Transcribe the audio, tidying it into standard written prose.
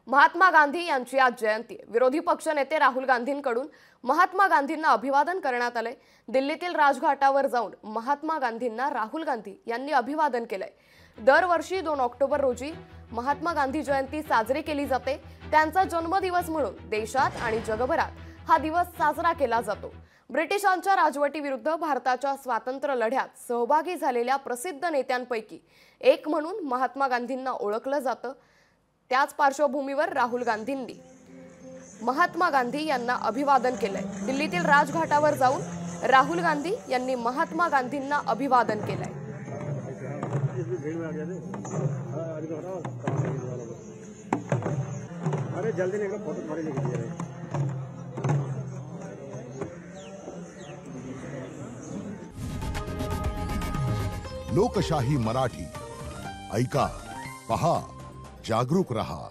महात्मा गांधी यांची आज जयंती आहे। विरोधी पक्षनेते राहुल गांधींकडून महात्मा गांधींना अभिवादन करण्यात आले। दिल्लीतील राजघाटावर जाऊन महात्मा गांधींना राहुल गांधी यांनी अभिवादन केले। दरवर्षी 2 ऑक्टोबर रोजी महात्मा गांधी जयंती साजरी केली जाते। त्यांचा जन्मदिवस म्हणून देशात आणि जगभरात हा दिवस साजरा केला जातो। ब्रिटिशांच्या राजवटीविरुद्ध भारताच्या स्वातंत्र्य लढ्यात सहभागी झालेल्या प्रसिद्ध नेत्यांपैकी एक म्हणून महात्मा गांधींना ओळखलं जातं। त्याच पार्श्वभूमीवर राहुल गांधींनी महात्मा गांधी यांना अभिवादन केलंय। दिल्लीतील राजघाटावर जाऊन राहुल गांधी यांनी महात्मा गांधींना अभिवादन केलंय। अरे जल्दी निकलो, फोटो थोड़ी लीजिए। लोकशाही मराठी ऐका, पहा, जागरूक रहा।